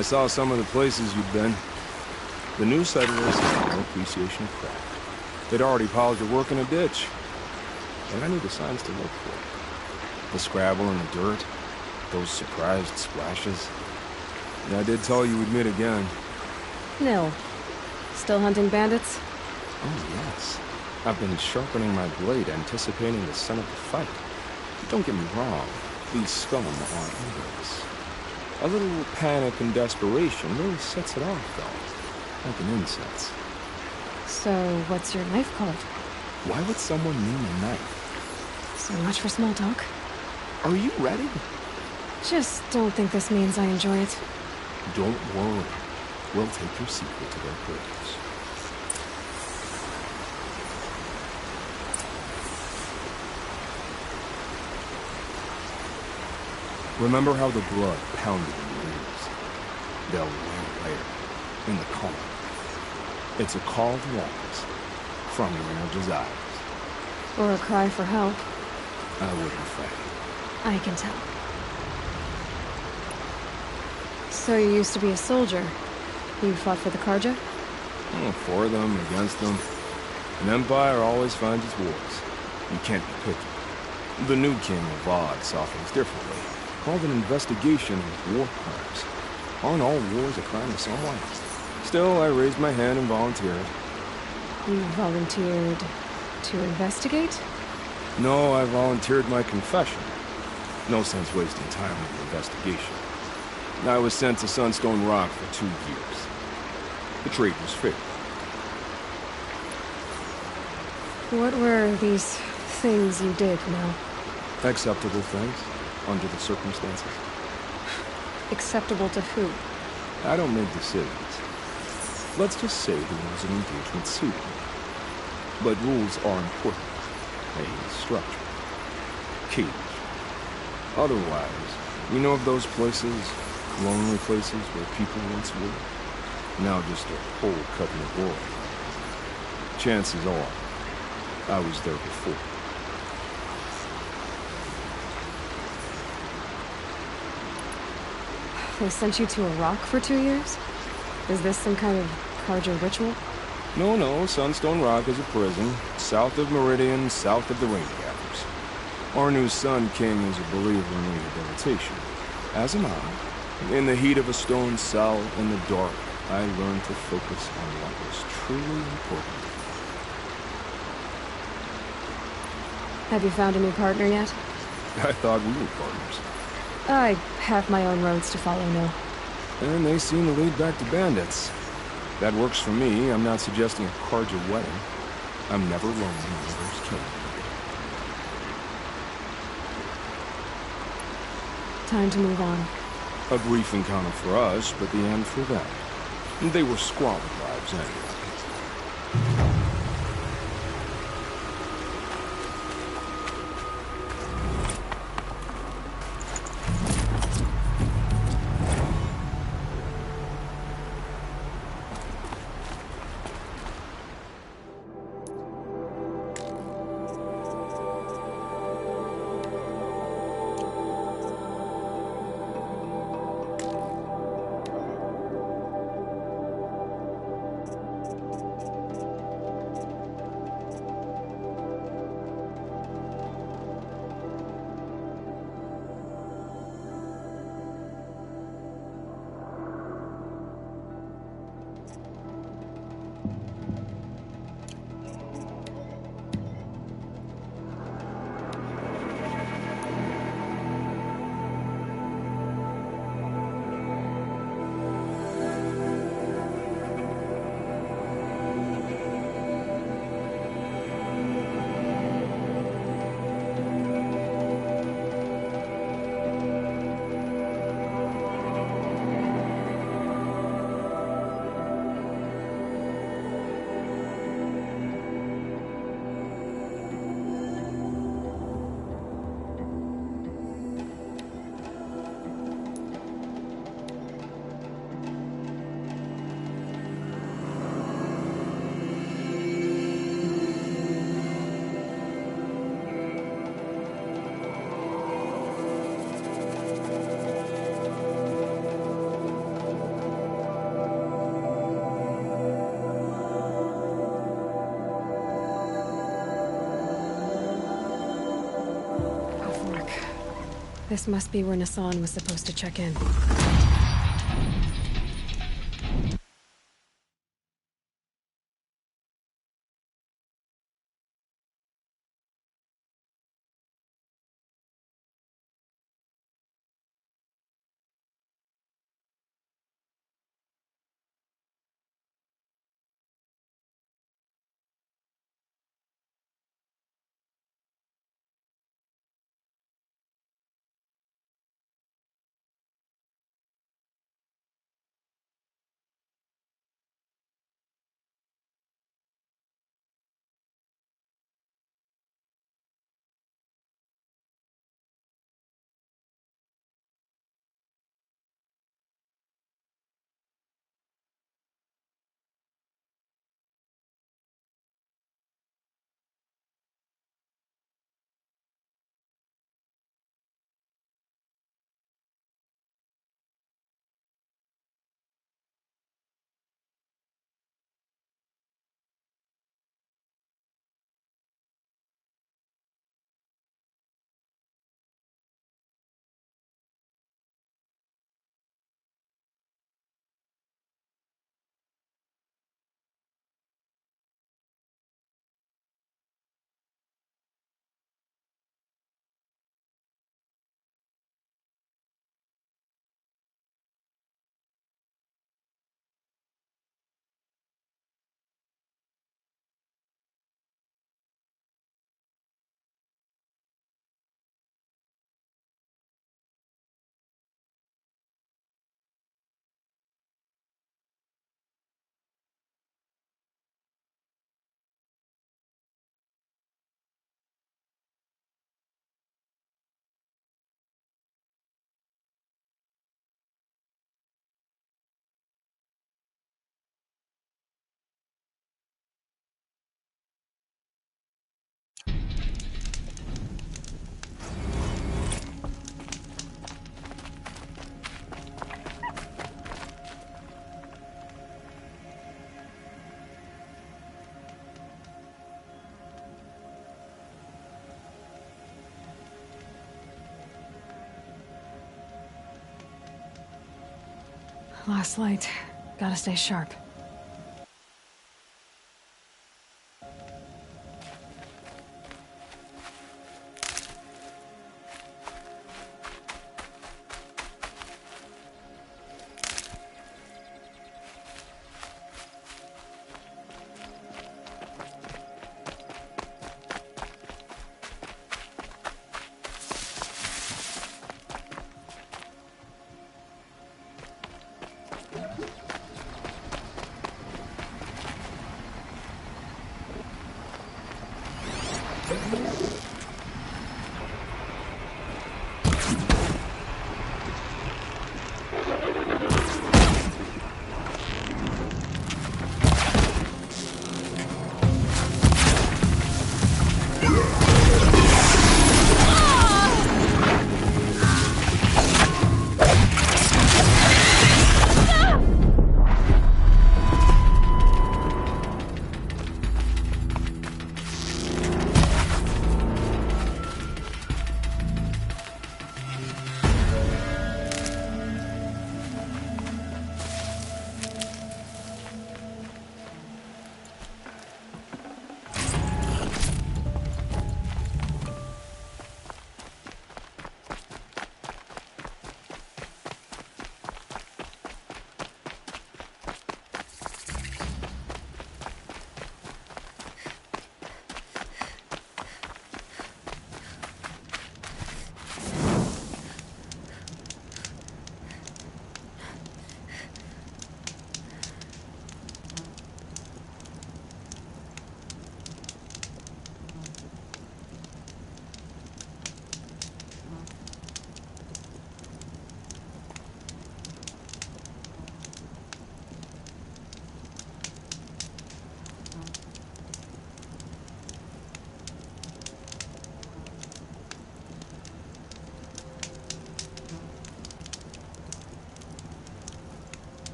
I saw some of the places you'd been. The new settlers had no appreciation of craft. They'd already polished their work in a ditch. And I knew the signs to look for. The scrabble in the dirt, those surprised splashes. And I did tell you we'd meet again. Nil. Still hunting bandits? Oh, yes. I've been sharpening my blade, anticipating the scent of the fight. Don't get me wrong, these scum aren't heroes. A little panic and desperation really sets it off, though. Like an incense. So, what's your knife called? Why would someone need a knife? So much for small talk. Are you ready? Just don't think this means I enjoy it. Don't worry. We'll take your secret to their quarters. Remember how the blood pounded in your ears? They'll wear later, in the calm. It's a call to arms, from your inner desires. Or a cry for help. I wouldn't fight. I can tell. So you used to be a soldier. You fought for the Carja? Oh, for them, against them. An empire always finds its wars. You can't be picky. The new king of Vod saw things differently. Called an investigation of war crimes. Aren't all wars a crime to someone? Still, I raised my hand and volunteered. You volunteered to investigate? No, I volunteered my confession. No sense wasting time with the investigation. I was sent to Sunstone Rock for 2 years. The trade was fair. What were these things you did, Mel? Acceptable things, under the circumstances. Acceptable to who? I don't make decisions. Let's just say there was an engagement suited. But rules are important. A structure. Cage. Otherwise, you know of those places, lonely places where people once were? Now just a hole cut in the wall. Chances are, I was there before. They sent you to a rock for 2 years? Is this some kind of Carja ritual? No, Sunstone Rock is a prison, south of Meridian, south of the Raingathers. Our new Sun King is a believer in rehabilitation, as am I. In the heat of a stone cell, in the dark, I learned to focus on what was truly important. Have you found a new partner yet? I thought we were partners. I have my own roads to follow now. And they seem to lead back to bandits. That works for me. I'm not suggesting a Carja wedding. I'm never lonely when there's kin. Time to move on. A brief encounter for us, but the end for them. They were squalid lives anyway. This must be where Nassan was supposed to check in. Last light. Gotta stay sharp.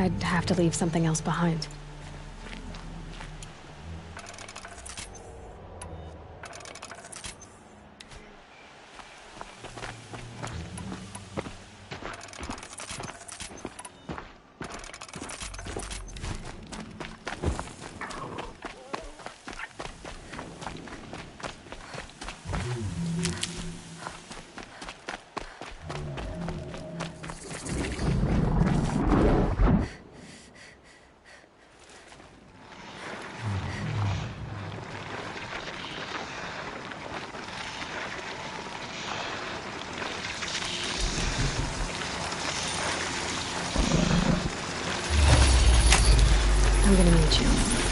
I'd have to leave something else behind. I'm gonna need you.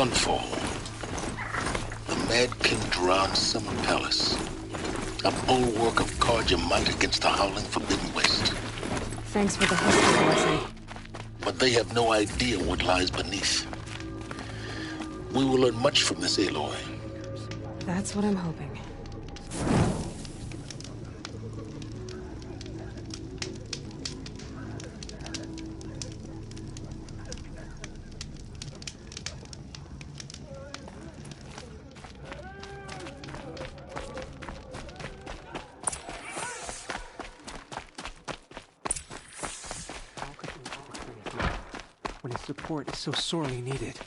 Sunfall. The Mad King Duran Summer Palace. A bulwark of Carja might against the howling Forbidden West. Thanks for the history lesson. But they have no idea what lies beneath. We will learn much from this Aloy. That's what I'm hoping. When his support is so sorely needed.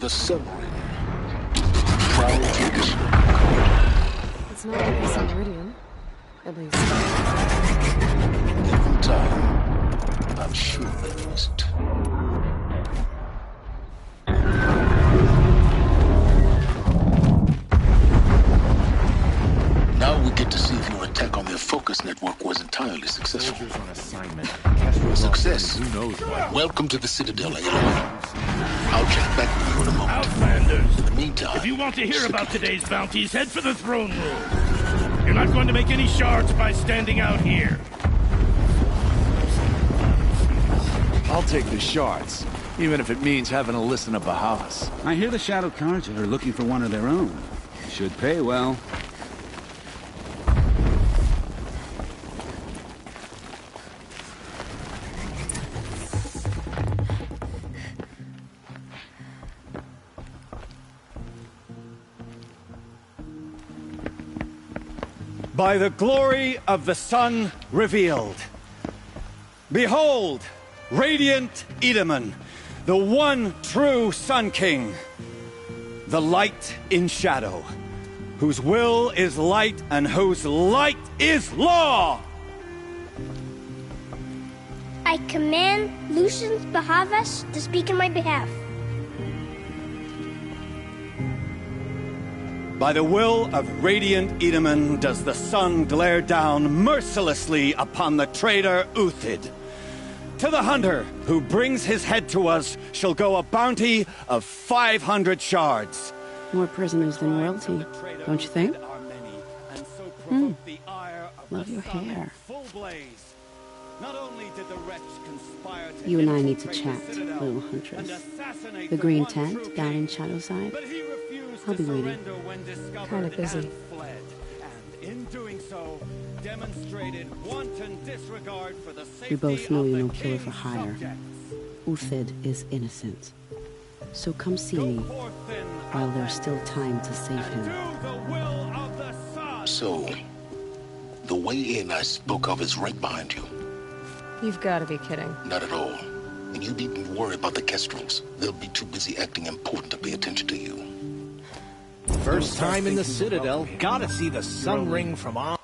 The submarine. Proud tradition. It's not like this on Iridium. At least. Given time, I'm sure it isn't. Now we get to see if your attack on their focus network was entirely successful. Soldiers on assignment. Success. Who knows what? Welcome to the Citadel, Aloy. I'll check back with you in a moment. Outlanders! In the meantime... If you want to hear about today's bounties, head for the throne room. You're not going to make any shards by standing out here. I'll take the shards, even if it means having to listen to Bahavas. I hear the Shadow Carja are looking for one of their own. Should pay well. By the glory of the sun revealed. Behold, radiant Edaman, the one true Sun King, the light in shadow, whose will is light and whose light is law! I command Lucius Bahavas to speak in my behalf. By the will of radiant Edaman does the sun glare down mercilessly upon the traitor Uthid. To the hunter who brings his head to us shall go a bounty of 500 shards. More prisoners than royalty, don't you think? Love Love your hair. Not only did the wretch conspire to You and I need to infiltrate chat, the Citadel little and huntress. assassinate The green one tent true down in king, Shadowside. but he refused I'll to be waiting. surrender when discovered Kinda busy. and fled. And in doing so, demonstrated wanton disregard for the safety We both know of you're the no killer for king's hire. subjects. Uthid is innocent. So come see Go me forth then, while there's still time to save and him. do the will of the sun. So, the way in I spoke of is right behind you. You've got to be kidding. Not at all. And you needn't worry about the Kestrels. They'll be too busy acting important to pay attention to you. First time in the Citadel. Gotta see the sun ring from on.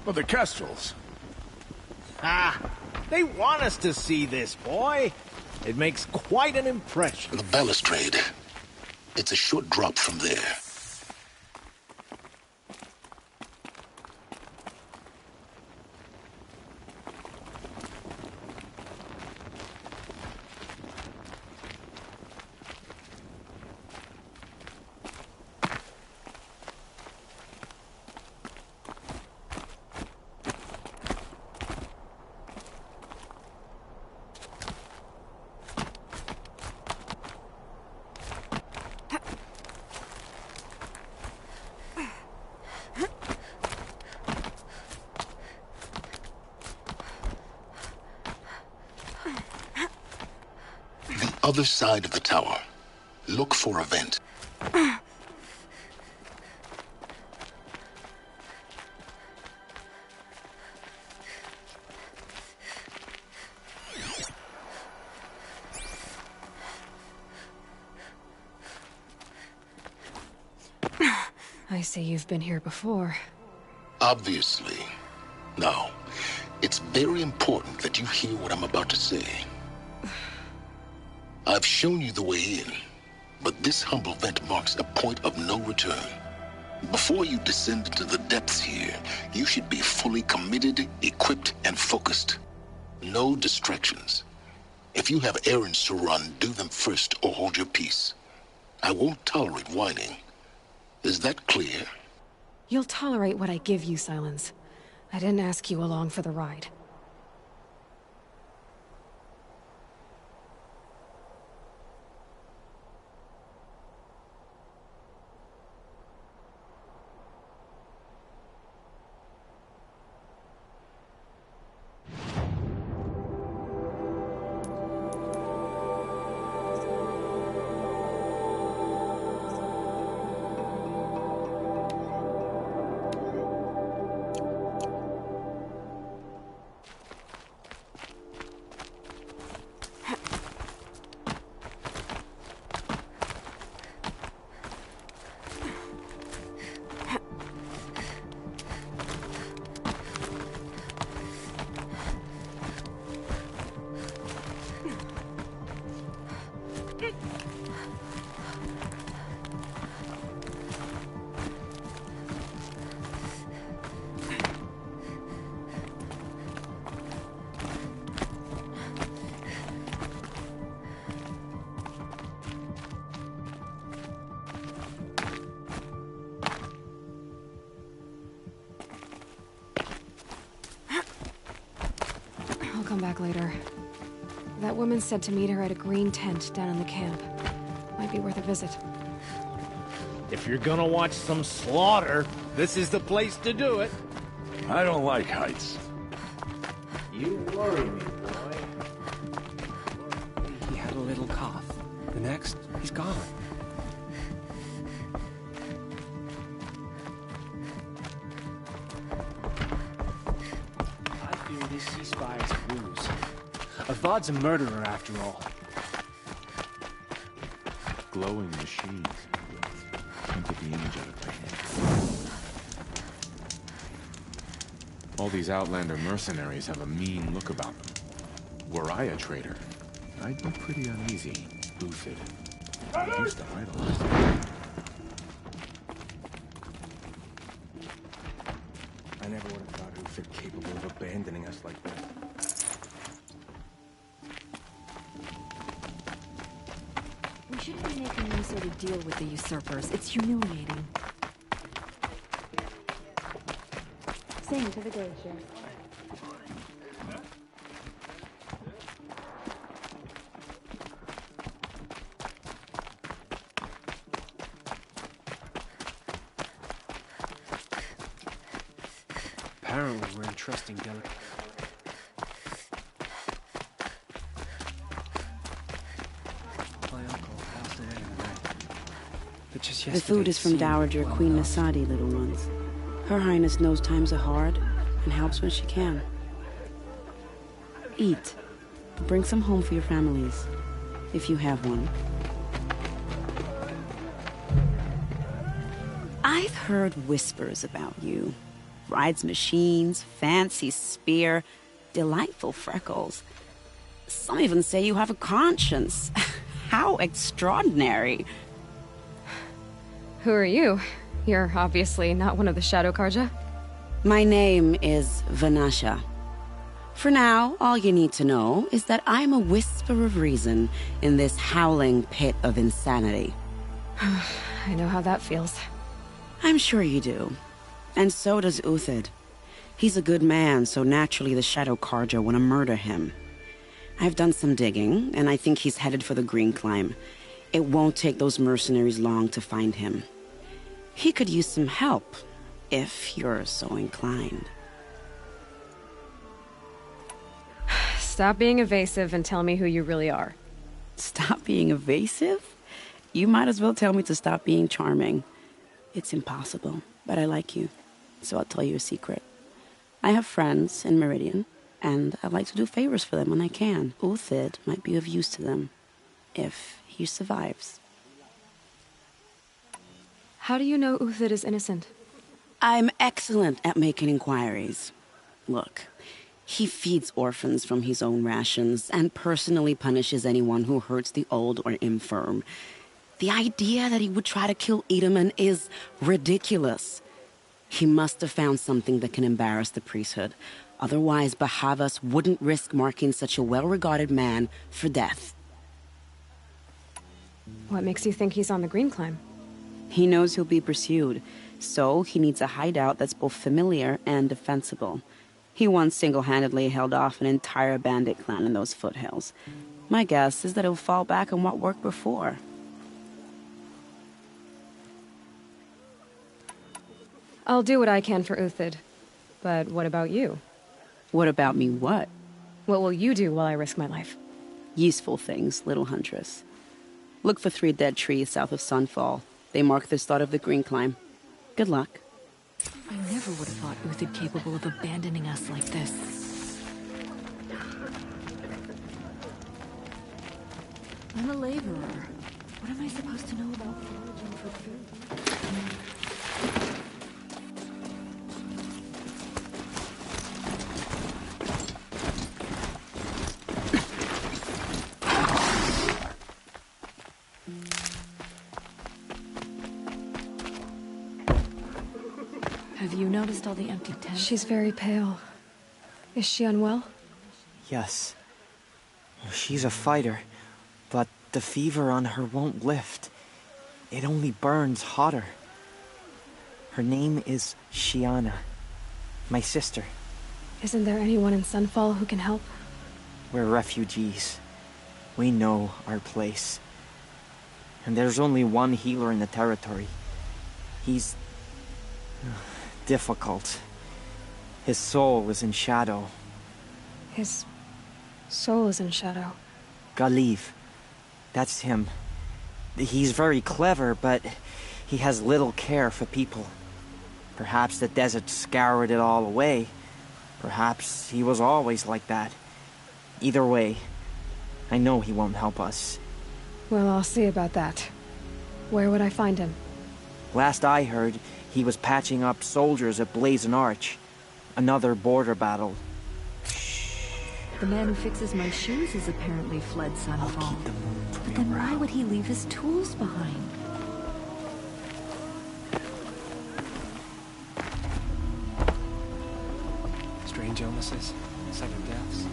Well, the Kestrels. Ah, they want us to see this, boy. It makes quite an impression. The balustrade. It's a short drop from there. Other side of the tower. Look for a vent. I see you've been here before. Obviously. Now, it's very important that you hear what I'm about to say. I've shown you the way in, but this humble vent marks a point of no return. Before you descend into the depths here, you should be fully committed, equipped, and focused. No distractions. If you have errands to run, do them first or hold your peace. I won't tolerate whining. Is that clear? You'll tolerate what I give you, Silence. I didn't ask you along for the ride. back later. That woman said to meet her at a green tent down in the camp. Might be worth a visit. If you're gonna watch some slaughter, this is the place to do it. I don't like heights. You worry me, boy. He had a little cough. The next, he's gone. I fear this ceasefire's a ruse. Avad's a murderer, after all. Glowing machines. Can't get the image out of my head. All these Outlander mercenaries have a mean look about them. Were I a traitor, I'd be pretty uneasy. Uthid. I used to idolize him. I never would have thought Uthid capable of abandoning us like this. We shouldn't be making any sort of deal with the usurpers. It's humiliating. Sing to the glacier. Apparently, we're entrusting delicate. My uncle passed away in the night. But just The yesterday, food is from it seemed Dowager well Queen enough. Nasadi, little ones. Her Highness knows times are hard and helps when she can. Eat. Bring some home for your families, if you have one. I've heard whispers about you. Rides machines, fancy spear, delightful freckles. Some even say you have a conscience. How extraordinary. Who are you? You're obviously not one of the Shadow Karja. My name is Vanasha. For now, all you need to know is that I'm a whisper of reason in this howling pit of insanity. I know how that feels. I'm sure you do. And so does Uthid. He's a good man, so naturally the Shadow Karja want to murder him. I've done some digging, and I think he's headed for the Green Climb. It won't take those mercenaries long to find him. He could use some help, if you're so inclined. Stop being evasive and tell me who you really are. Stop being evasive? You might as well tell me to stop being charming. It's impossible, but I like you, so I'll tell you a secret. I have friends in Meridian, and I like to do favors for them when I can. Uthid might be of use to them, if he survives. How do you know Uthid is innocent? I'm excellent at making inquiries. Look, he feeds orphans from his own rations and personally punishes anyone who hurts the old or infirm. The idea that he would try to kill Edaman is ridiculous. He must have found something that can embarrass the priesthood. Otherwise, Bahavas wouldn't risk marking such a well-regarded man for death. What makes you think he's on the Green Climb? He knows he'll be pursued, so he needs a hideout that's both familiar and defensible. He once single-handedly held off an entire bandit clan in those foothills. My guess is that he'll fall back on what worked before. I'll do what I can for Uthid. But what about you? What about me what? What will you do while I risk my life? Useful things, little huntress. Look for 3 dead trees south of Sunfall. They mark the start of the Green Climb. Good luck. I never would have thought Uthid capable of abandoning us like this. I'm a laborer. What am I supposed to know about foraging for food? Have you noticed all the empty tents? She's very pale. Is she unwell? Yes. She's a fighter, but the fever on her won't lift. It only burns hotter. Her name is Shiana, my sister. Isn't there anyone in Sunfall who can help? We're refugees. We know our place. And there's only one healer in the territory. He's... difficult. His soul is in shadow. His soul is in shadow. Galiv. That's him. He's very clever, but he has little care for people. Perhaps the desert scoured it all away. Perhaps he was always like that. Either way, I know he won't help us. Well, I'll see about that. Where would I find him? Last I heard, he was patching up soldiers at Blazon Arch. Another border battle. The man who fixes my shoes has apparently fled Sunfall. But then why would he leave his tools behind? Strange illnesses, sudden deaths.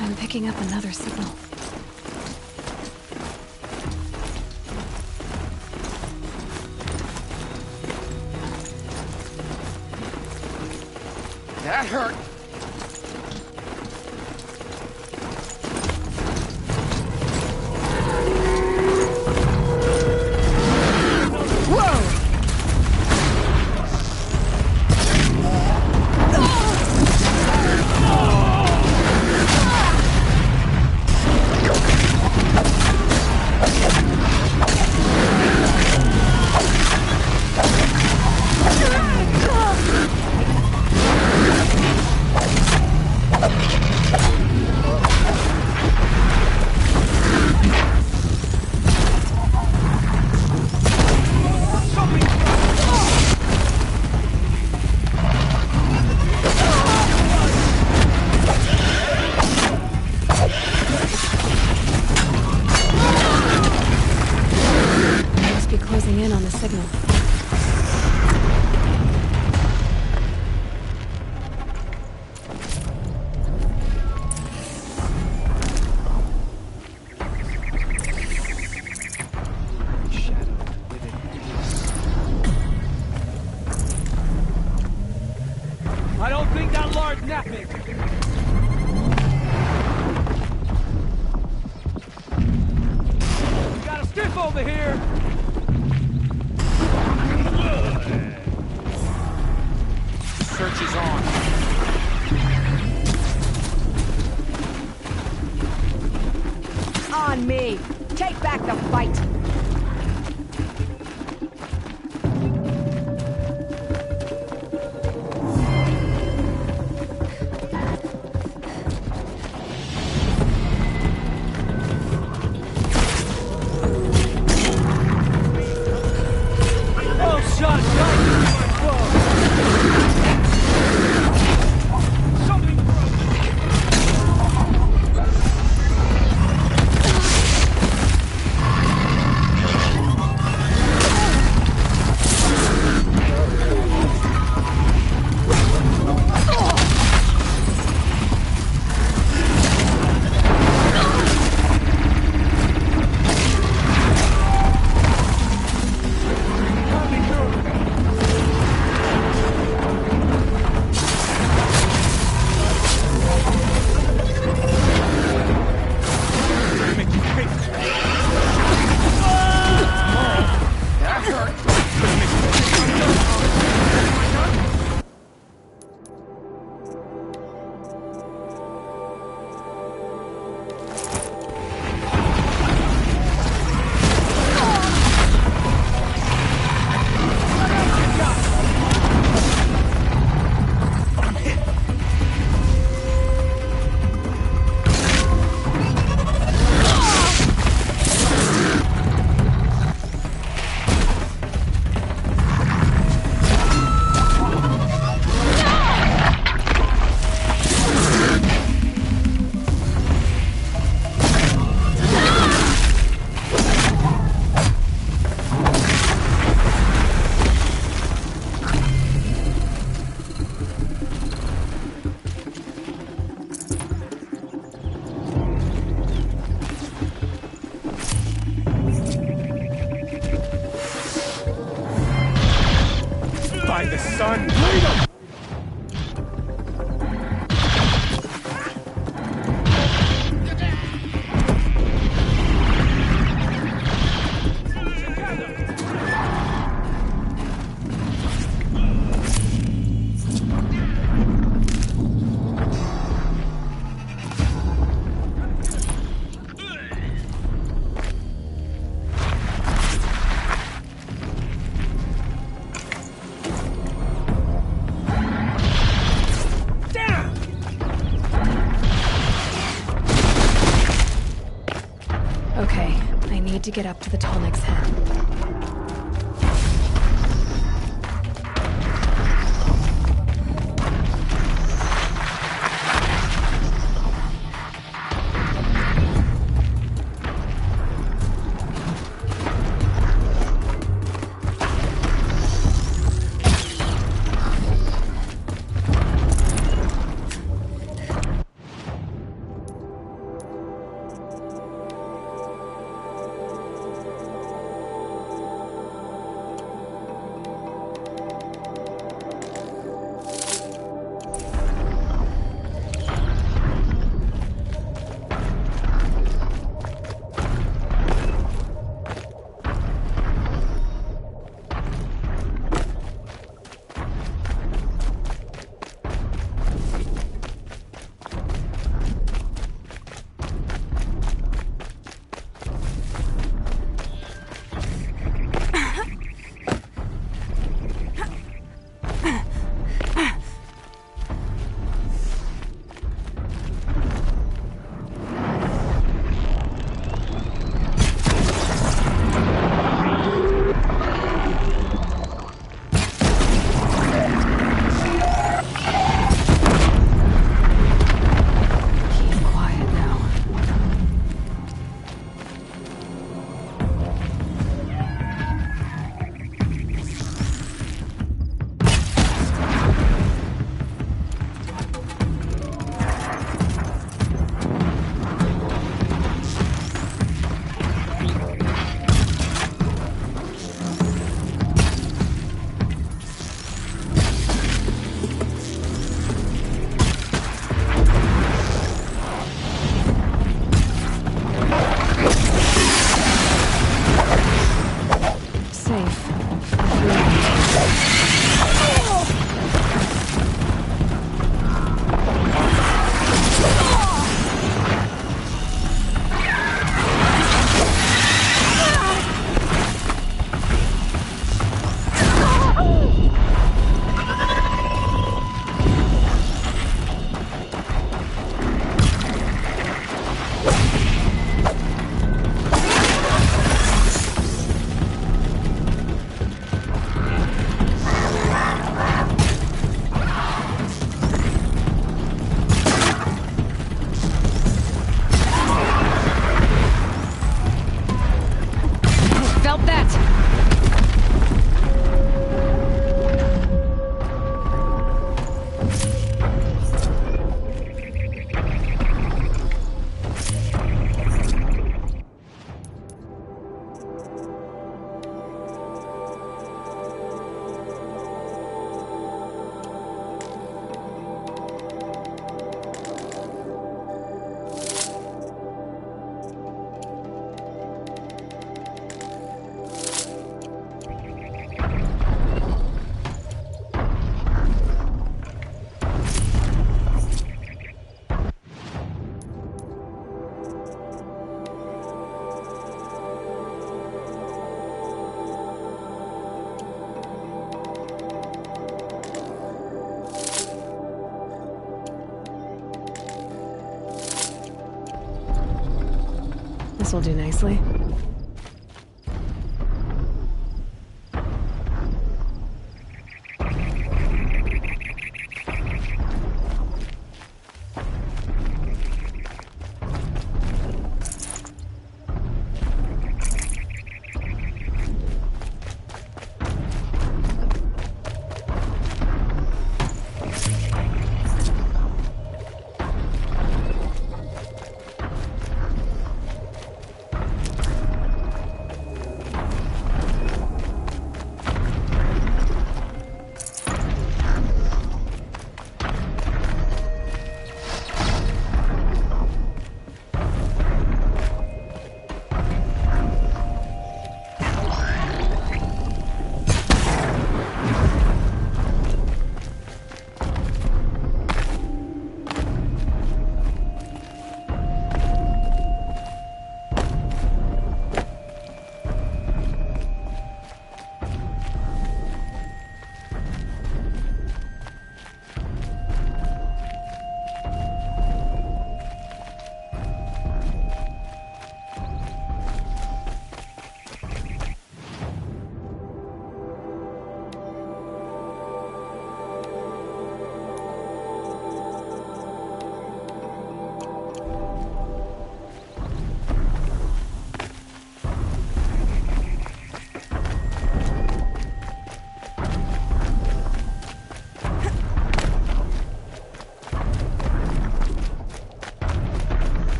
I'm picking up another signal. That hurt. Closing in on the signal. I don't think that large napping. We got a stiff over here. Search is on. On me! Take back the fight! Oh, shot! son! Lead him! To get up to the Tallneck's head. This'll do nicely.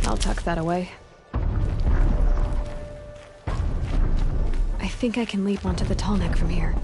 I'll tuck that away. I think I can leap onto the tall neck from here.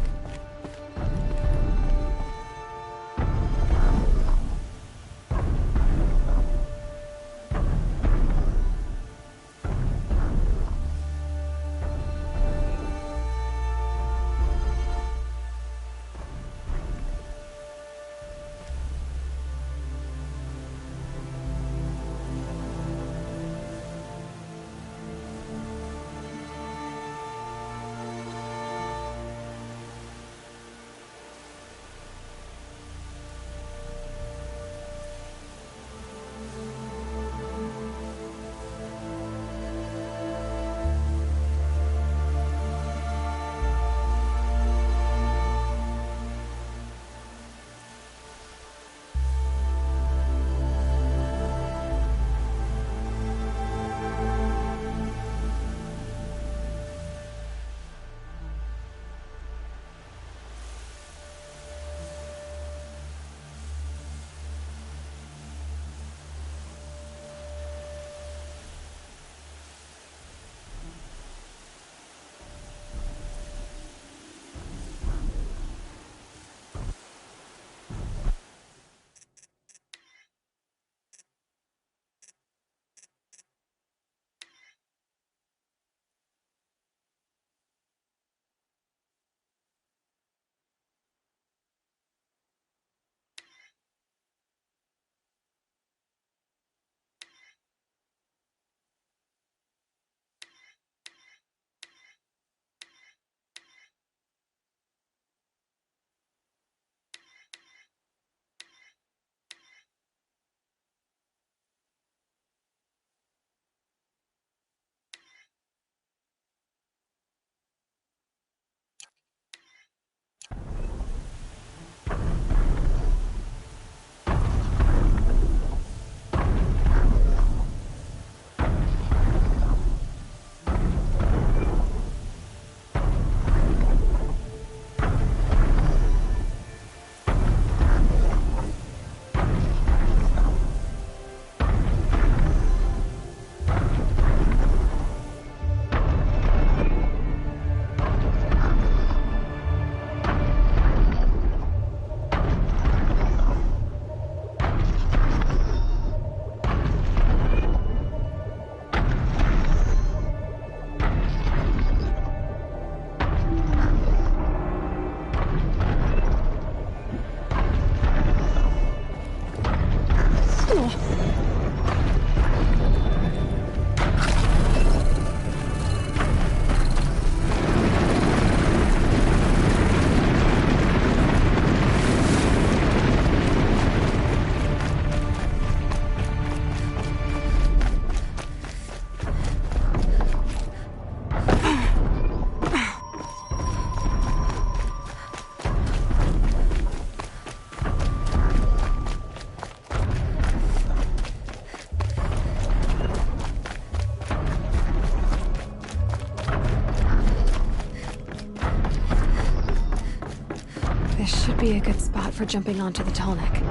Be a good spot for jumping onto the tall neck.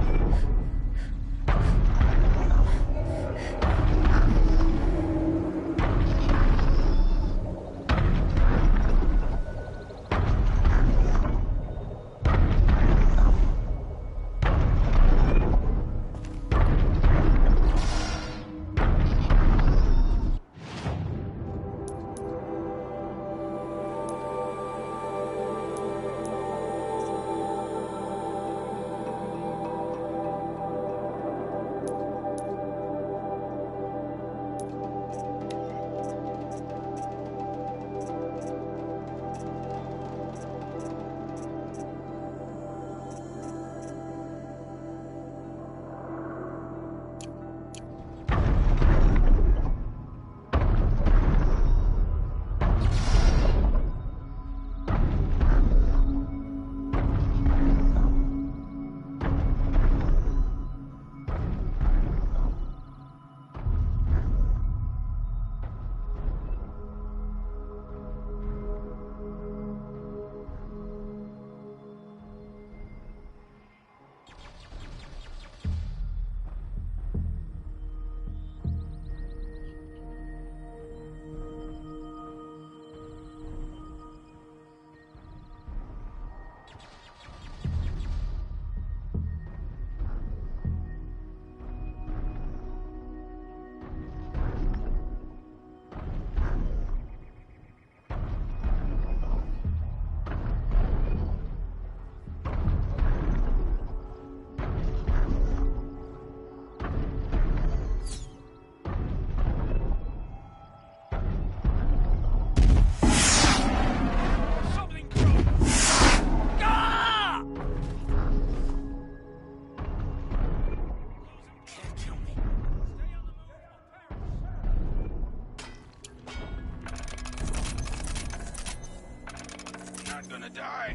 gonna die.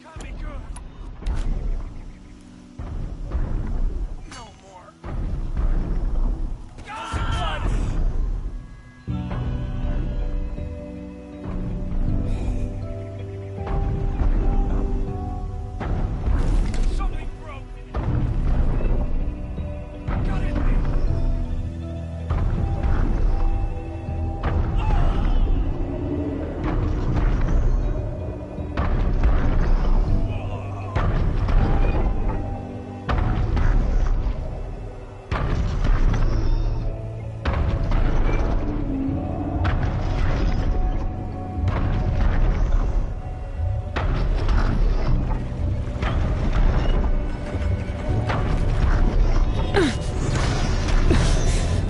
Tommy, good. No more. God! Something broke. Got it.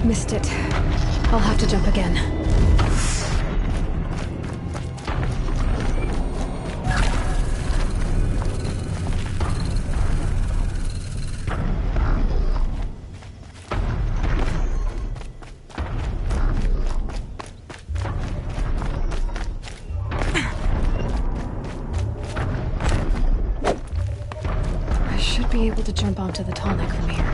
Missed it. I'll have to jump again. I should be able to jump onto the tonic from here.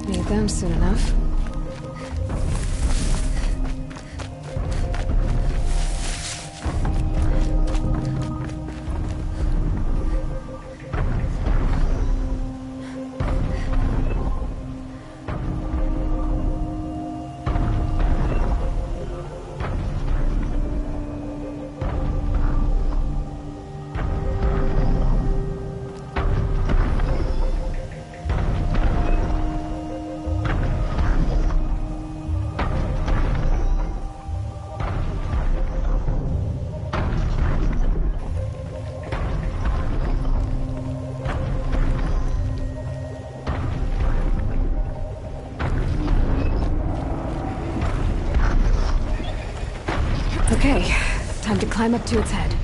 Need them soon enough. Okay, time to climb up to its head.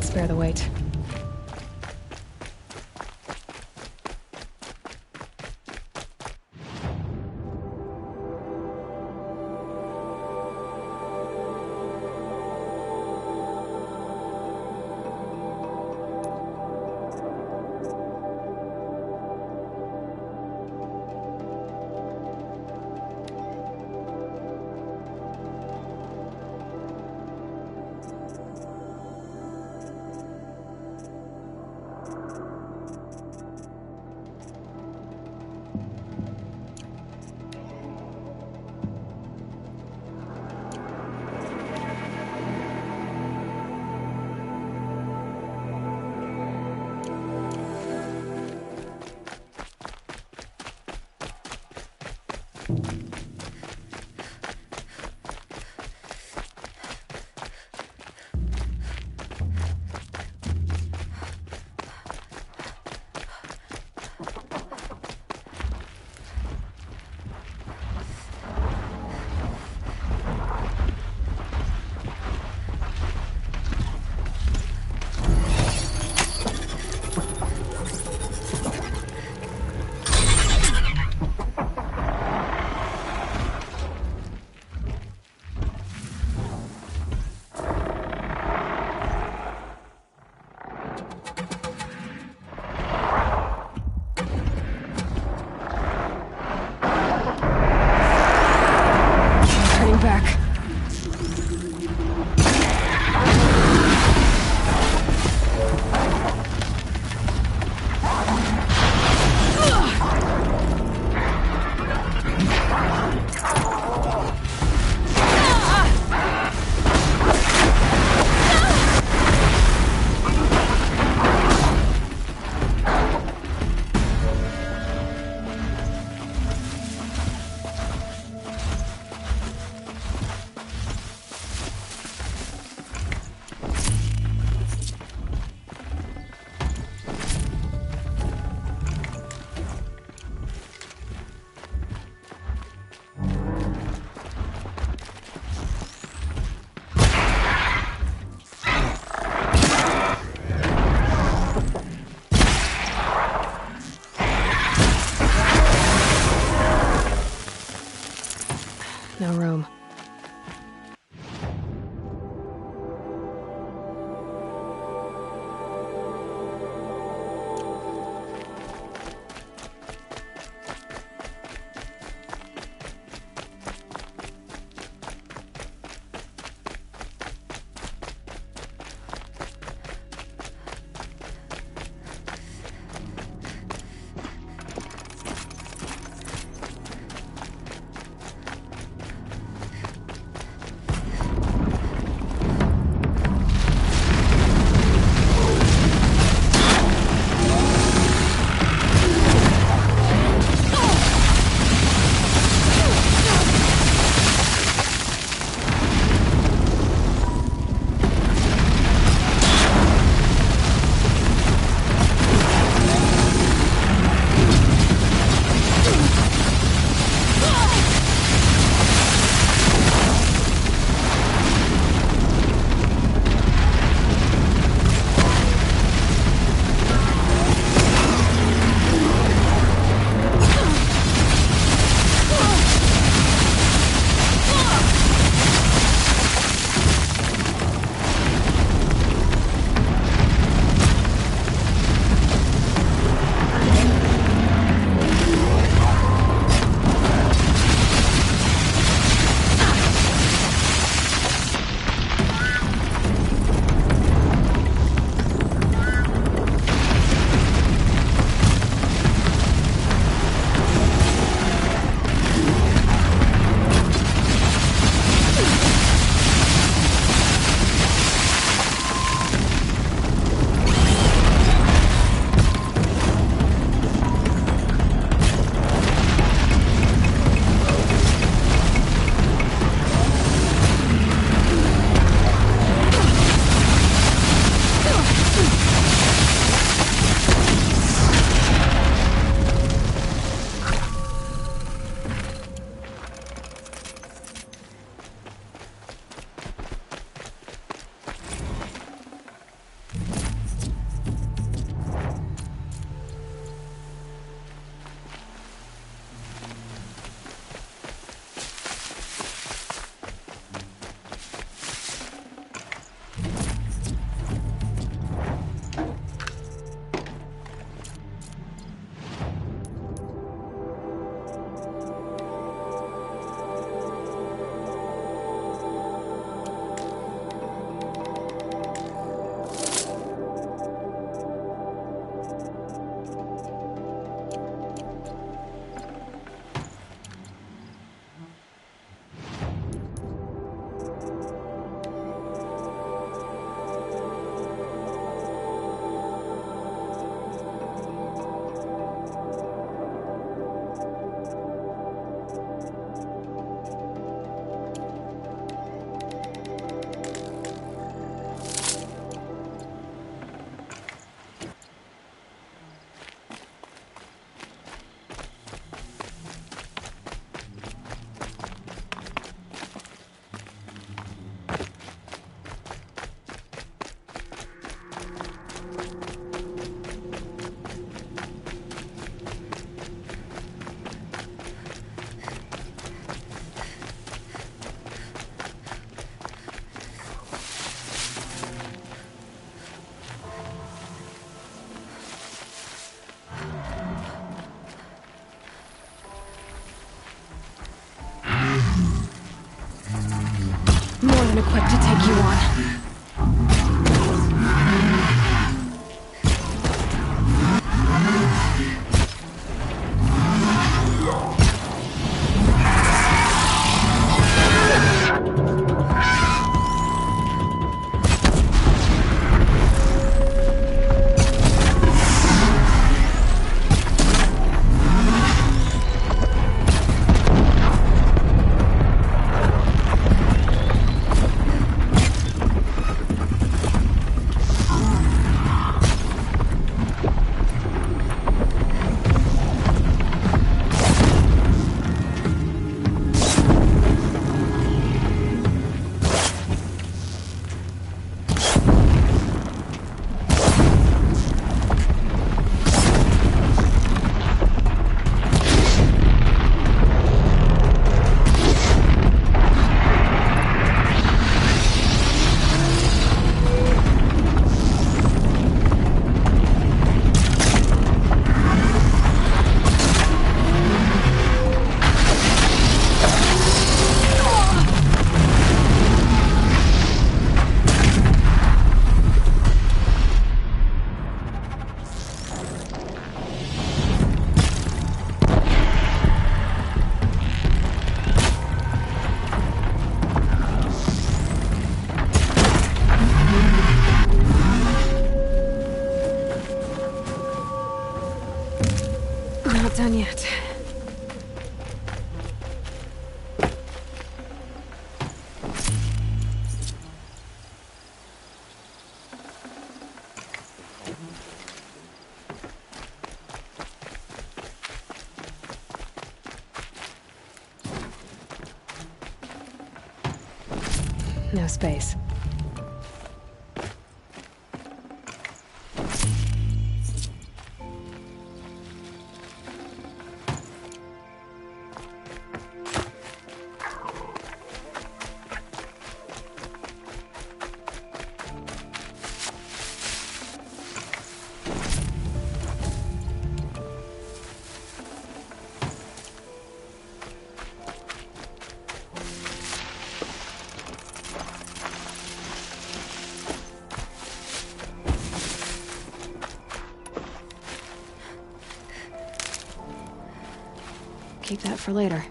can't spare the weight. No room. than equipped to take you on. Not done yet. No space. Keep that for later.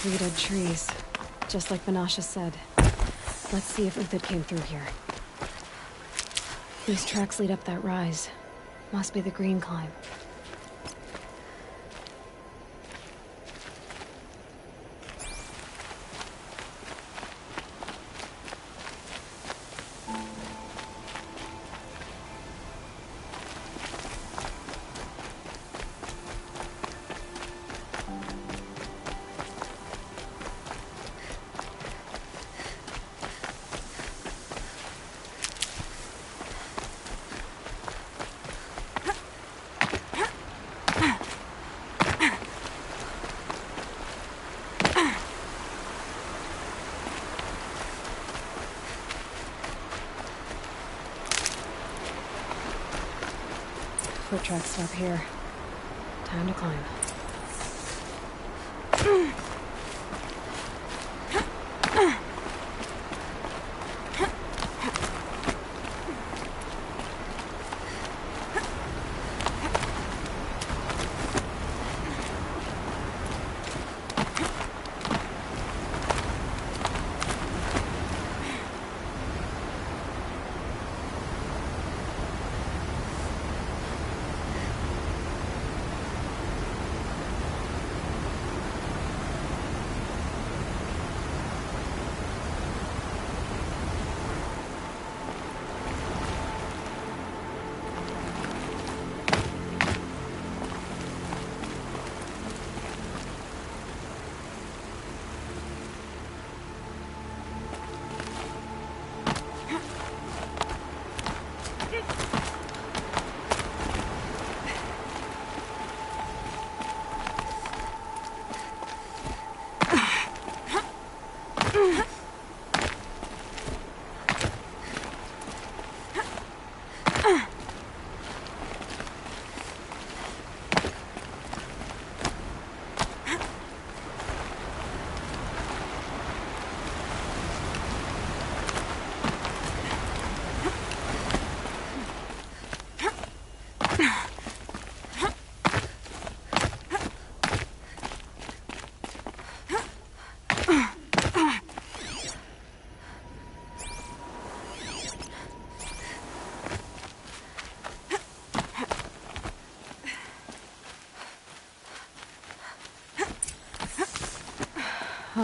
Three dead trees, just like Banasha said. Let's see if Uthid came through here. These tracks lead up that rise. Must be the Green Climb. Foot tracks stop here. Time to climb.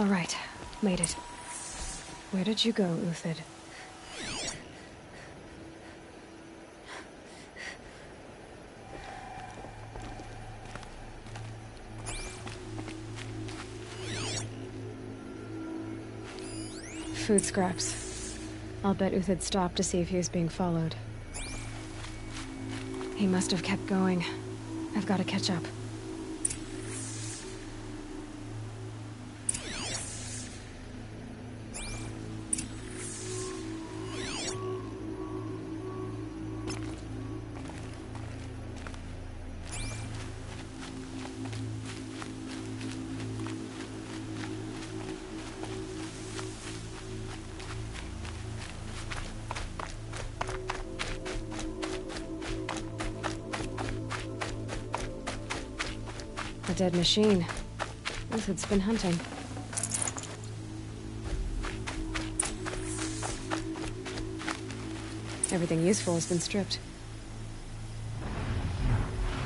All right, made it. Where did you go, Uthid? Food scraps. I'll bet Uthid stopped to see if he was being followed. He must have kept going. I've got to catch up. A dead machine. Uthid's been hunting. Everything useful has been stripped.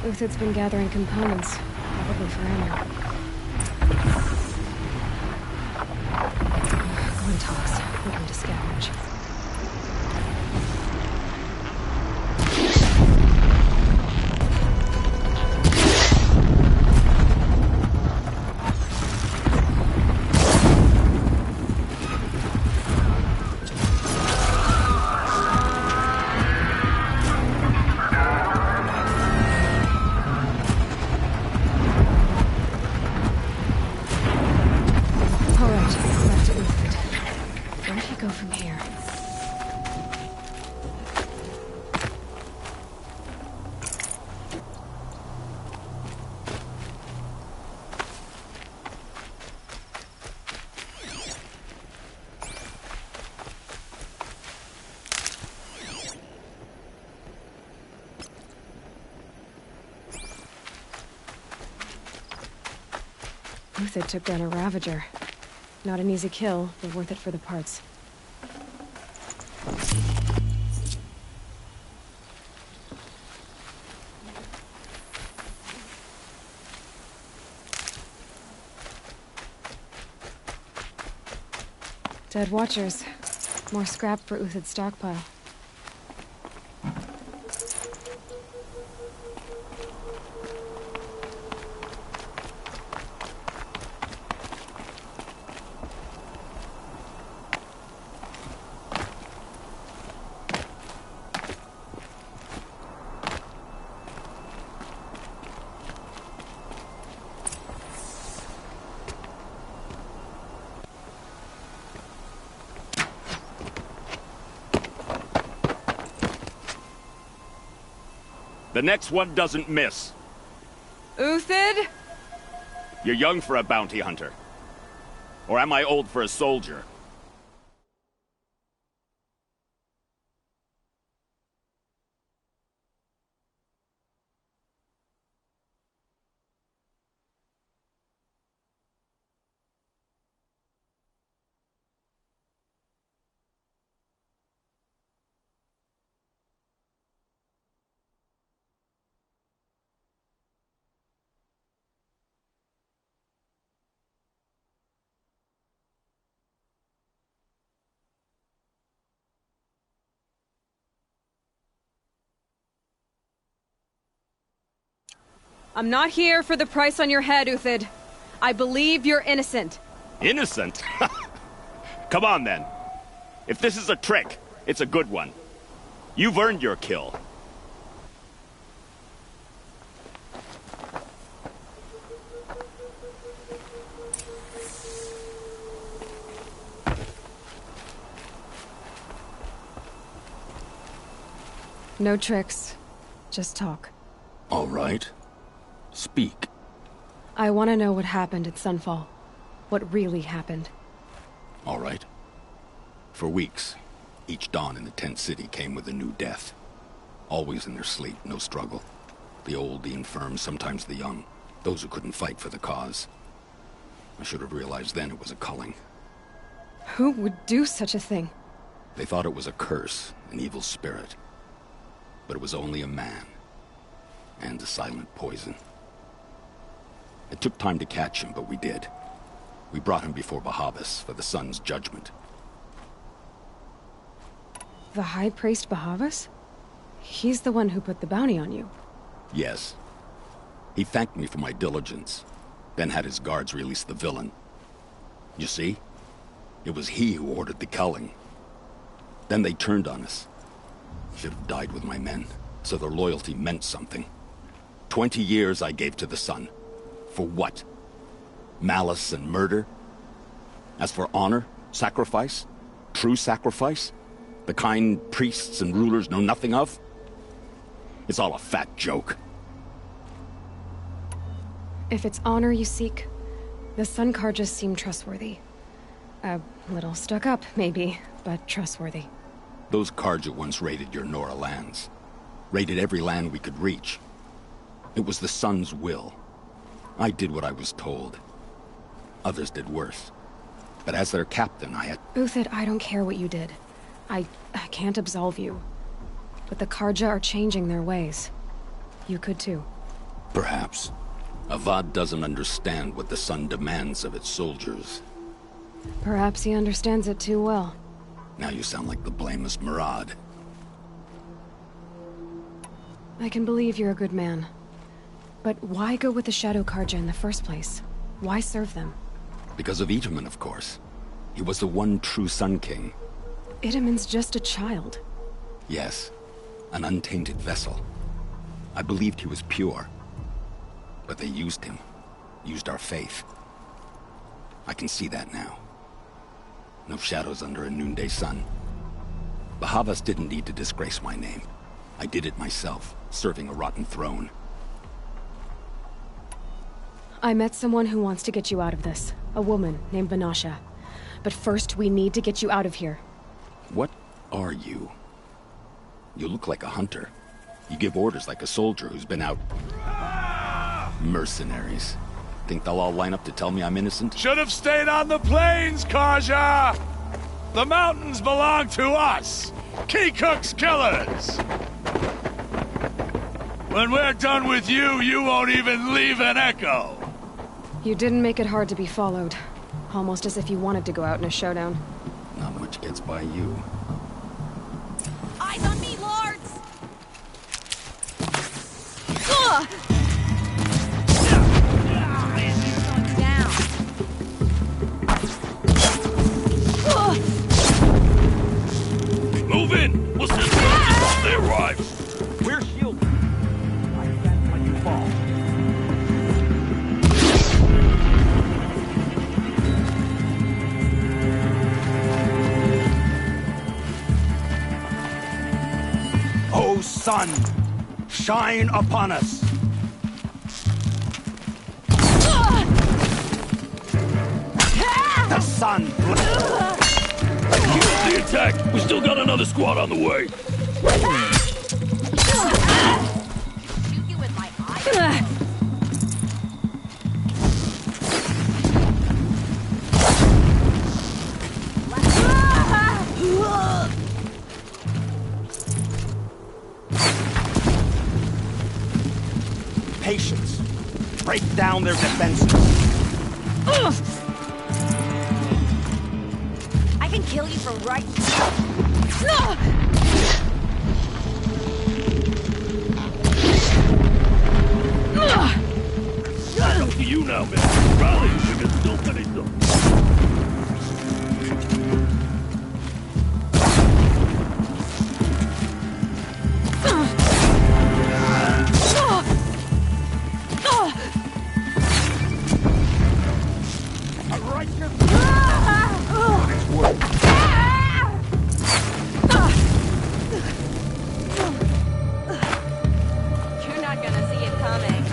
Uthid's been gathering components, probably for ammo. Glintox, looking to scavenge. Uthid took down a Ravager. Not an easy kill, but worth it for the parts. Dead Watchers. More scrap for Uthid's stockpile. The next one doesn't miss. Uthid? You're young for a bounty hunter. Or am I old for a soldier? I'm not here for the price on your head, Uthid. I believe you're innocent. Innocent? Come on, then. If this is a trick, it's a good one. You've earned your kill. No tricks. Just talk. All right. Speak. I want to know what happened at Sunfall. What really happened. All right. For weeks, each dawn in the tent city came with a new death. Always in their sleep, no struggle. The old, the infirm, sometimes the young. Those who couldn't fight for the cause. I should have realized then it was a culling. Who would do such a thing? They thought it was a curse, an evil spirit. But it was only a man. And a silent poison. It took time to catch him, but we did. We brought him before Bahavas for the Sun's judgment. The High Priest Bahavas? He's the one who put the bounty on you. Yes. He thanked me for my diligence, then had his guards release the villain. You see? It was he who ordered the culling. Then they turned on us. Should have died with my men, so their loyalty meant something. 20 years I gave to the Sun. For what? Malice and murder? As for honor, sacrifice, true sacrifice, the kind priests and rulers know nothing of? It's all a fat joke. If it's honor you seek, the Sun Carjas seem trustworthy. A little stuck up, maybe, but trustworthy. Those Carja once raided your Nora lands. Raided every land we could reach. It was the Sun's will. I did what I was told. Others did worse. But as their captain, I had... Uthid, I don't care what you did. I can't absolve you. But the Carja are changing their ways. You could too. Perhaps. Avad doesn't understand what the Sun demands of its soldiers. Perhaps he understands it too well. Now you sound like the blameless Murad. I can believe you're a good man. But why go with the Shadow Carja in the first place? Why serve them? Because of Itamen, of course. He was the one true Sun King. Itamen's just a child. Yes. An untainted vessel. I believed he was pure. But they used him. Used our faith. I can see that now. No shadows under a noonday sun. Bahavas didn't need to disgrace my name. I did it myself, serving a rotten throne. I met someone who wants to get you out of this. A woman named Vanasha. But first, we need to get you out of here. What are you? You look like a hunter. You give orders like a soldier who's been out... Mercenaries. Think they'll all line up to tell me I'm innocent? Should have stayed on the plains, Carja! The mountains belong to us! Keecook's killers! When we're done with you, you won't even leave an echo! You didn't make it hard to be followed. Almost as if you wanted to go out in a showdown. Not much gets by you. Eyes on me, lords! Ugh! Move in! We'll send them once they arrive! We're shielded. I stand when you fall. O sun, shine upon us! The sun! Keep up the attack! We still got another squad on the way! Shoot you with my eyes? Patience. Break down their defenses. I can kill you for right. It's up to you now, man. Rally, you can still finish them. You're not gonna see it coming.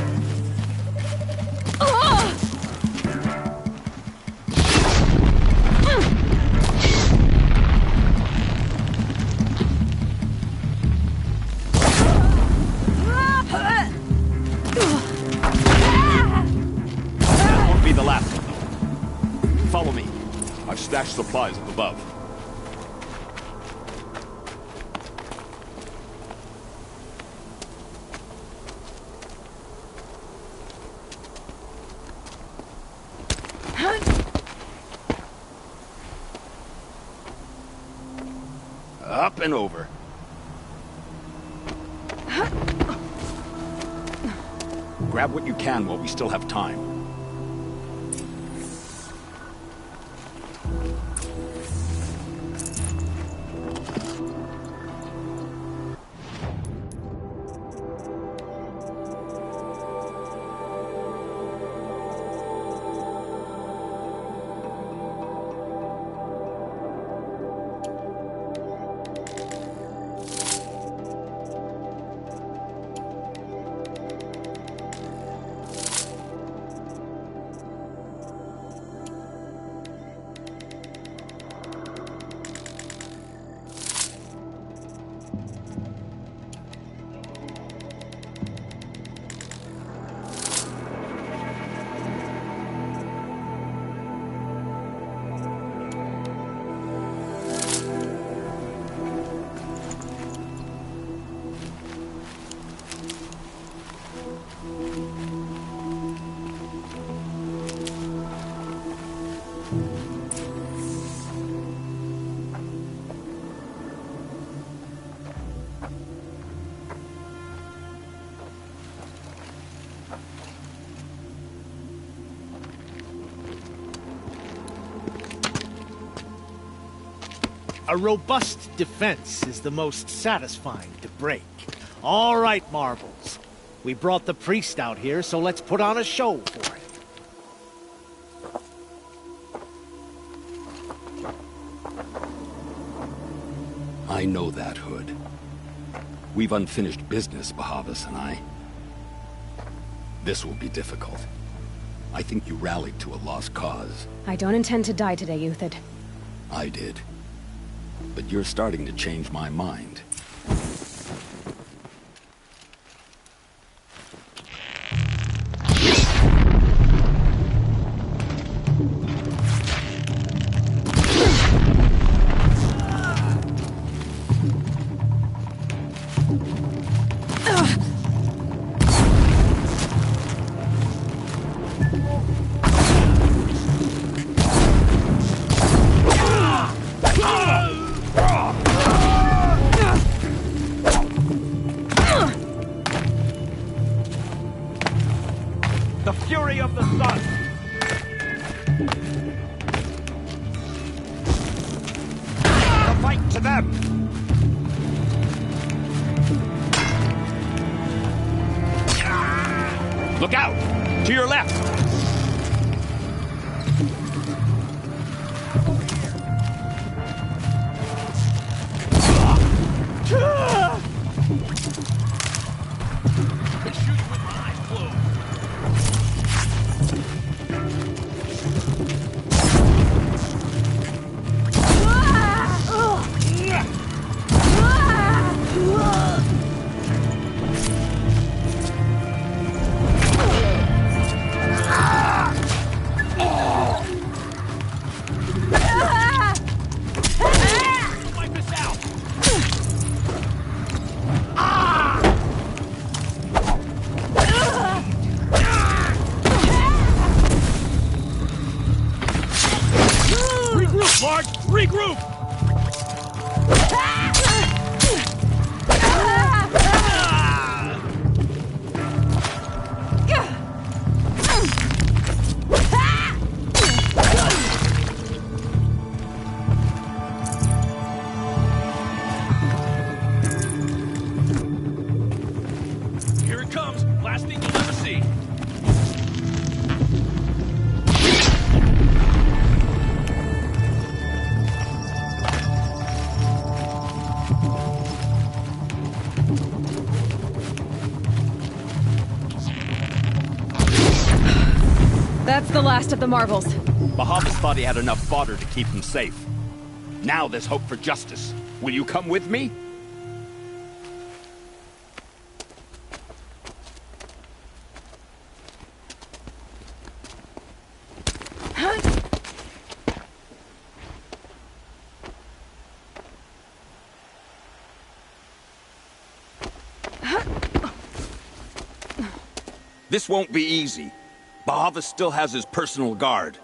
That won't be the last one, though. Follow me. I've stashed supplies up above. Up and over. Grab what you can while we still have time. A robust defense is the most satisfying to break. All right, Marvels. We brought the priest out here, so let's put on a show for him. I know that, Hood. We've unfinished business, Bahavas and I. This will be difficult. I think you rallied to a lost cause. I don't intend to die today, Euthyd. I did. But you're starting to change my mind. The fury of the sun! The fight to them! Look out! To your left! Mark, regroup! Here it comes, last thing you'll ever see. That's the last of the Marvels. Bahavas thought he had enough fodder to keep him safe. Now there's hope for justice. Will you come with me? This won't be easy. Bahavas still has his personal guard.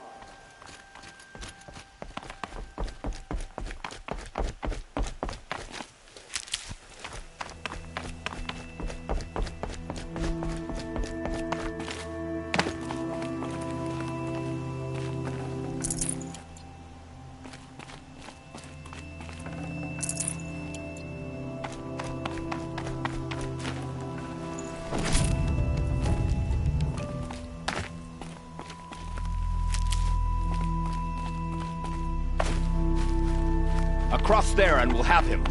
across there and we'll have him.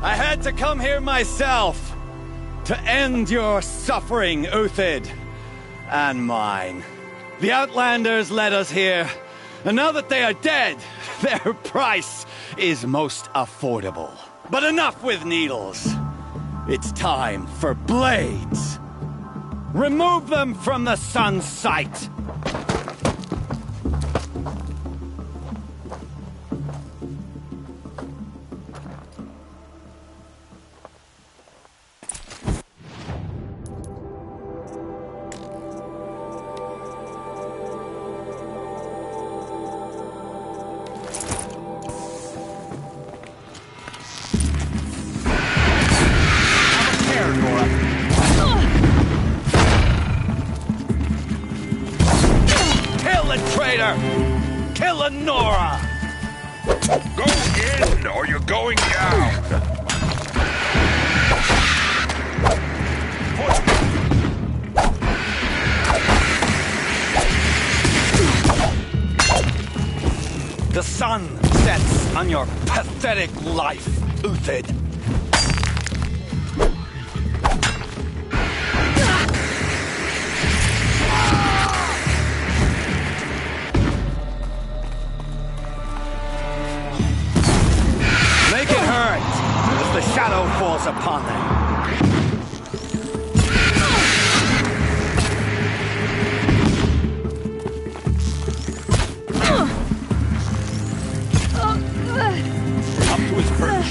I had to come here myself to end your suffering, Uthid, and mine. The Outlanders led us here, and now that they are dead, their price is most affordable. But enough with needles. It's time for blades. Remove them from the sun's sight. Kill Nora! Go in, or you're going down! The sun sets on your pathetic life, Uthid. Make it hurt as the shadow falls upon them. Up to his perch.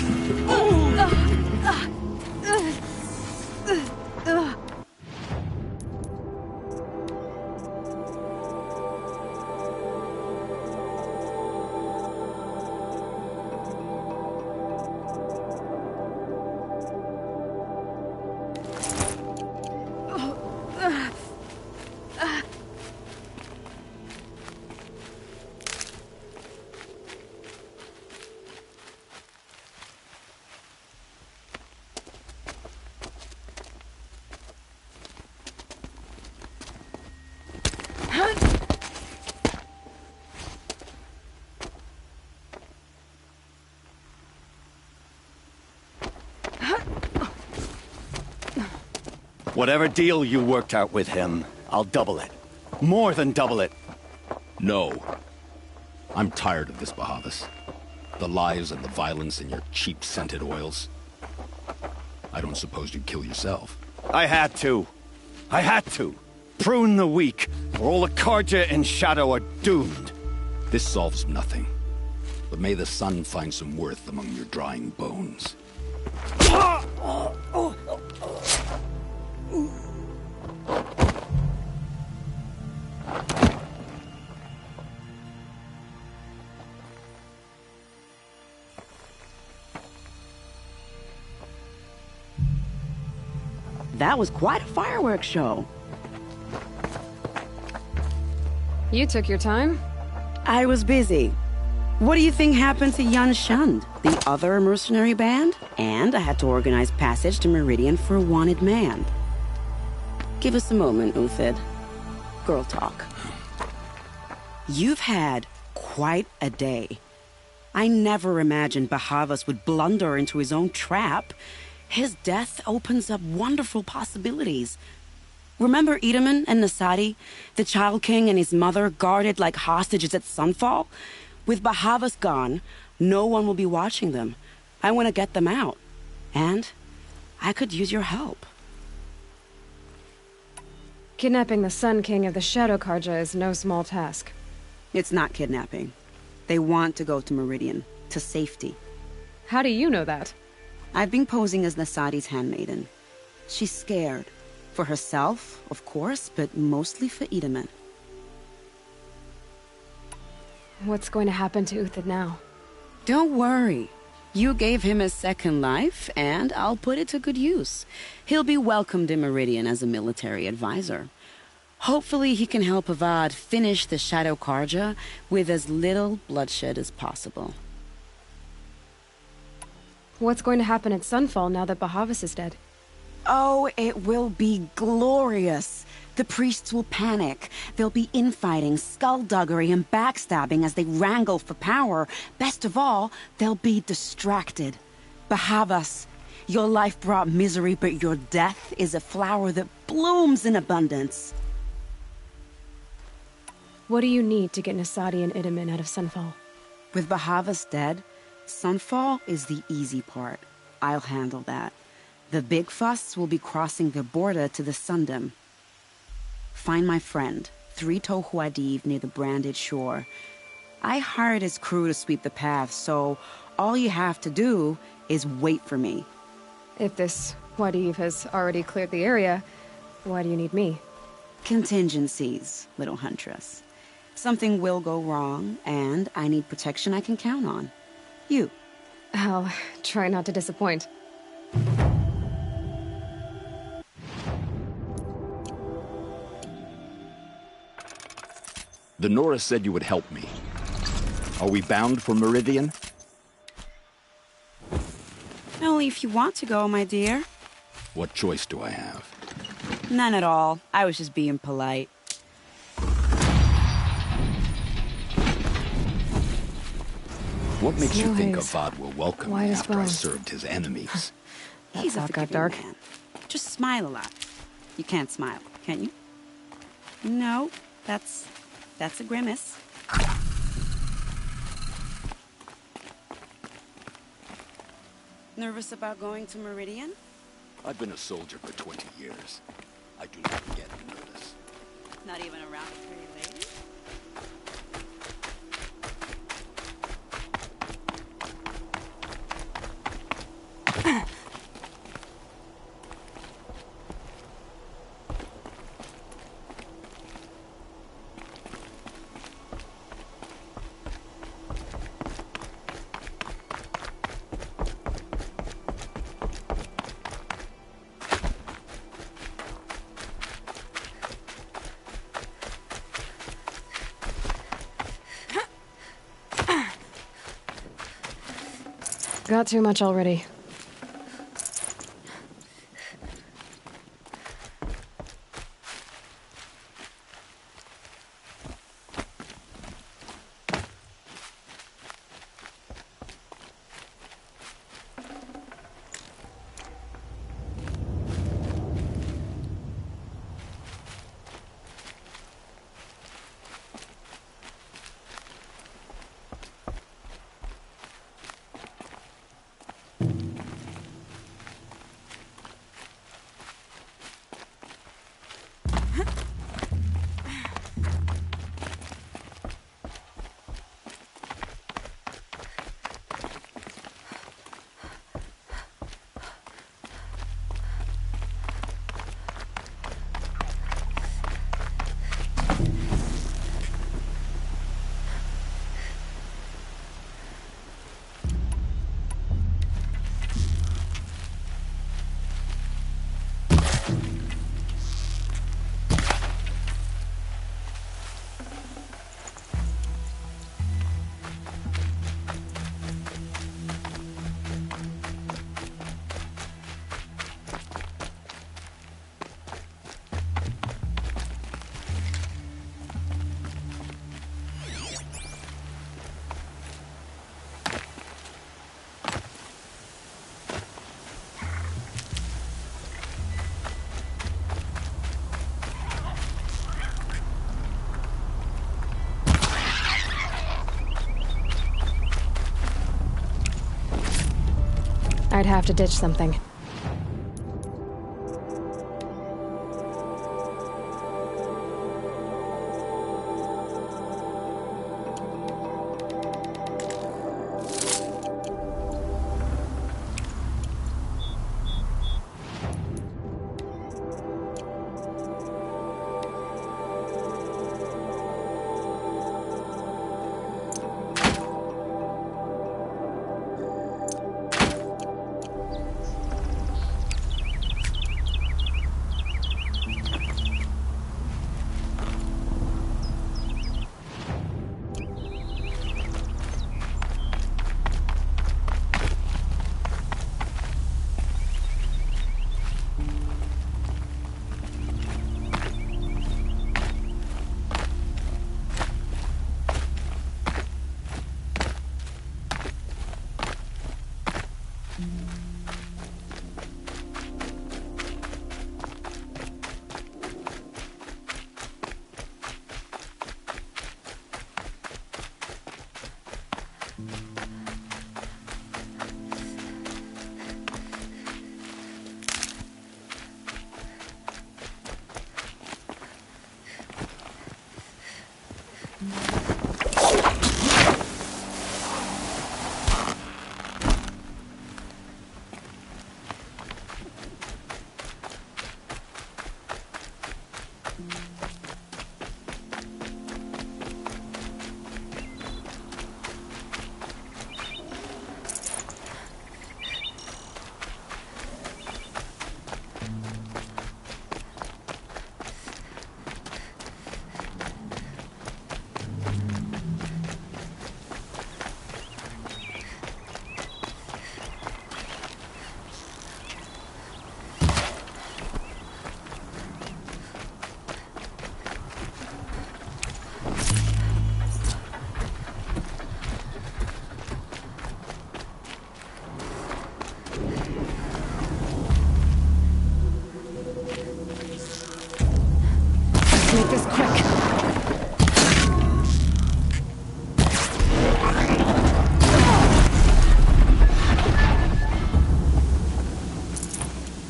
Whatever deal you worked out with him, I'll double it. More than double it. No. I'm tired of this, Bahavas. The lies and the violence and your cheap scented oils. I don't suppose you'd kill yourself. I had to. I had to. Prune the weak, or all the Carja in Shadow are doomed. This solves nothing. But may the sun find some worth among your drying bones. That was quite a fireworks show. You took your time? I was busy. What do you think happened to Jan Shund, the other mercenary band? And I had to organize passage to Meridian for a wanted man. Give us a moment, Uthid. Girl talk. You've had quite a day. I never imagined Bahavas would blunder into his own trap. His death opens up wonderful possibilities. Remember Edaman and Nasadi, the Child King and his mother guarded like hostages at Sunfall? With Bahavas gone, no one will be watching them. I want to get them out. And I could use your help. Kidnapping the Sun King of the Shadow Carja is no small task. It's not kidnapping. They want to go to Meridian, to safety. How do you know that? I've been posing as Nasadi's handmaiden. She's scared. For herself, of course, but mostly for Edaman. What's going to happen to Uthid now? Don't worry. You gave him a second life, and I'll put it to good use. He'll be welcomed in Meridian as a military advisor. Hopefully he can help Avad finish the Shadow Carja with as little bloodshed as possible. What's going to happen at Sunfall now that Bahavas is dead? Oh, it will be glorious. The priests will panic. There'll be infighting, skullduggery, and backstabbing as they wrangle for power. Best of all, they'll be distracted. Bahavas, your life brought misery, but your death is a flower that blooms in abundance. What do you need to get Nasadi and Itamen out of Sunfall? With Bahavas dead, Sunfall is the easy part. I'll handle that. The big fuss will be crossing the border to the Sundom. Find my friend, Three-Toe Huadiv, near the branded shore. I hired his crew to sweep the path, so all you have to do is wait for me. If this Huadiv has already cleared the area, why do you need me? Contingencies, little huntress. Something will go wrong, and I need protection I can count on. You. I'll try not to disappoint. The Nora said you would help me. Are we bound for Meridian? Only if you want to go, my dear. What choice do I have? None at all. I was just being polite. What makes you think Snowhaze. Avad will welcome White me as after I bone. served his enemies? He's a thought got forgiving dark. man. Just smile a lot. You can't smile, can you? No, that's a grimace. Nervous about going to Meridian? I've been a soldier for 20 years. I do not get nervous. Not even around a pretty lady? Got too much already. I'd have to ditch something.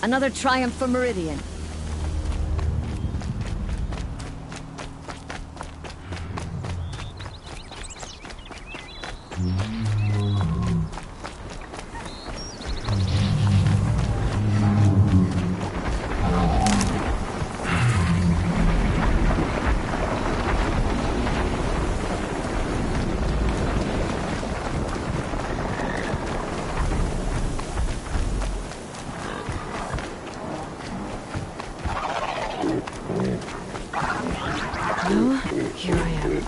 Another triumph for Meridian. Well, here I am.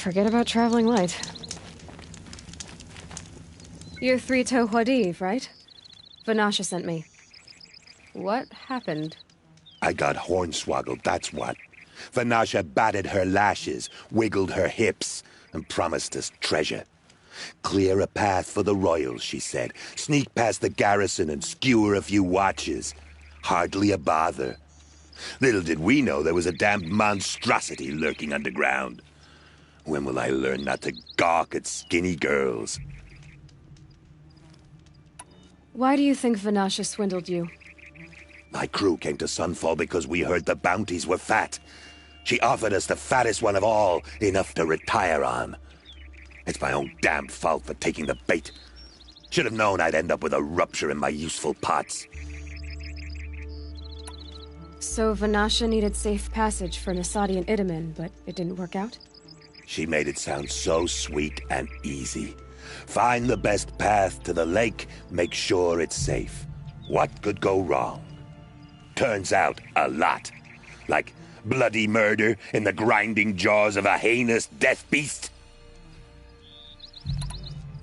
Forget about traveling light. You're Three-Toe Huadiv, right? Vanasha sent me. What happened? I got hornswoggled, that's what. Vanasha batted her lashes, wiggled her hips, and promised us treasure. Clear a path for the royals, she said. Sneak past the garrison and skewer a few watches. Hardly a bother. Little did we know there was a damned monstrosity lurking underground. When will I learn not to gawk at skinny girls? Why do you think Vanasha swindled you? My crew came to Sunfall because we heard the bounties were fat. She offered us the fattest one of all, enough to retire on. It's my own damn fault for taking the bait. Should have known I'd end up with a rupture in my useful pots. So Vanasha needed safe passage for Nasadi and Itamen, but it didn't work out? She made it sound so sweet and easy. Find the best path to the lake, make sure it's safe. What could go wrong? Turns out, a lot. Like bloody murder in the grinding jaws of a heinous death beast.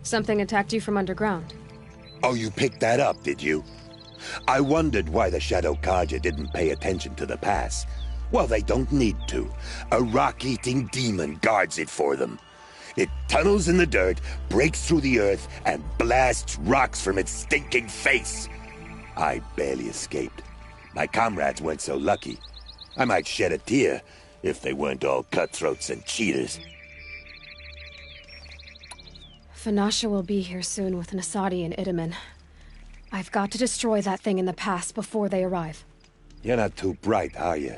Something attacked you from underground. Oh, you picked that up, did you? I wondered why the Shadow Carja didn't pay attention to the pass. Well, they don't need to. A rock-eating demon guards it for them. It tunnels in the dirt, breaks through the earth, and blasts rocks from its stinking face. I barely escaped. My comrades weren't so lucky. I might shed a tear if they weren't all cutthroats and cheaters. Vanasha will be here soon with Nasadi and Itamen. I've got to destroy that thing in the pass before they arrive. You're not too bright, are you?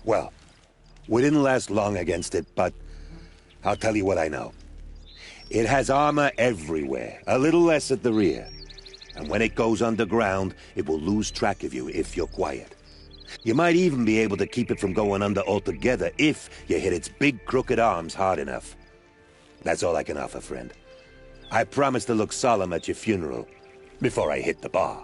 Well, we didn't last long against it, but I'll tell you what I know. It has armor everywhere, a little less at the rear. And when it goes underground, it will lose track of you if you're quiet. You might even be able to keep it from going under altogether if you hit its big crooked arms hard enough. That's all I can offer, friend. I promise to look solemn at your funeral before I hit the bar.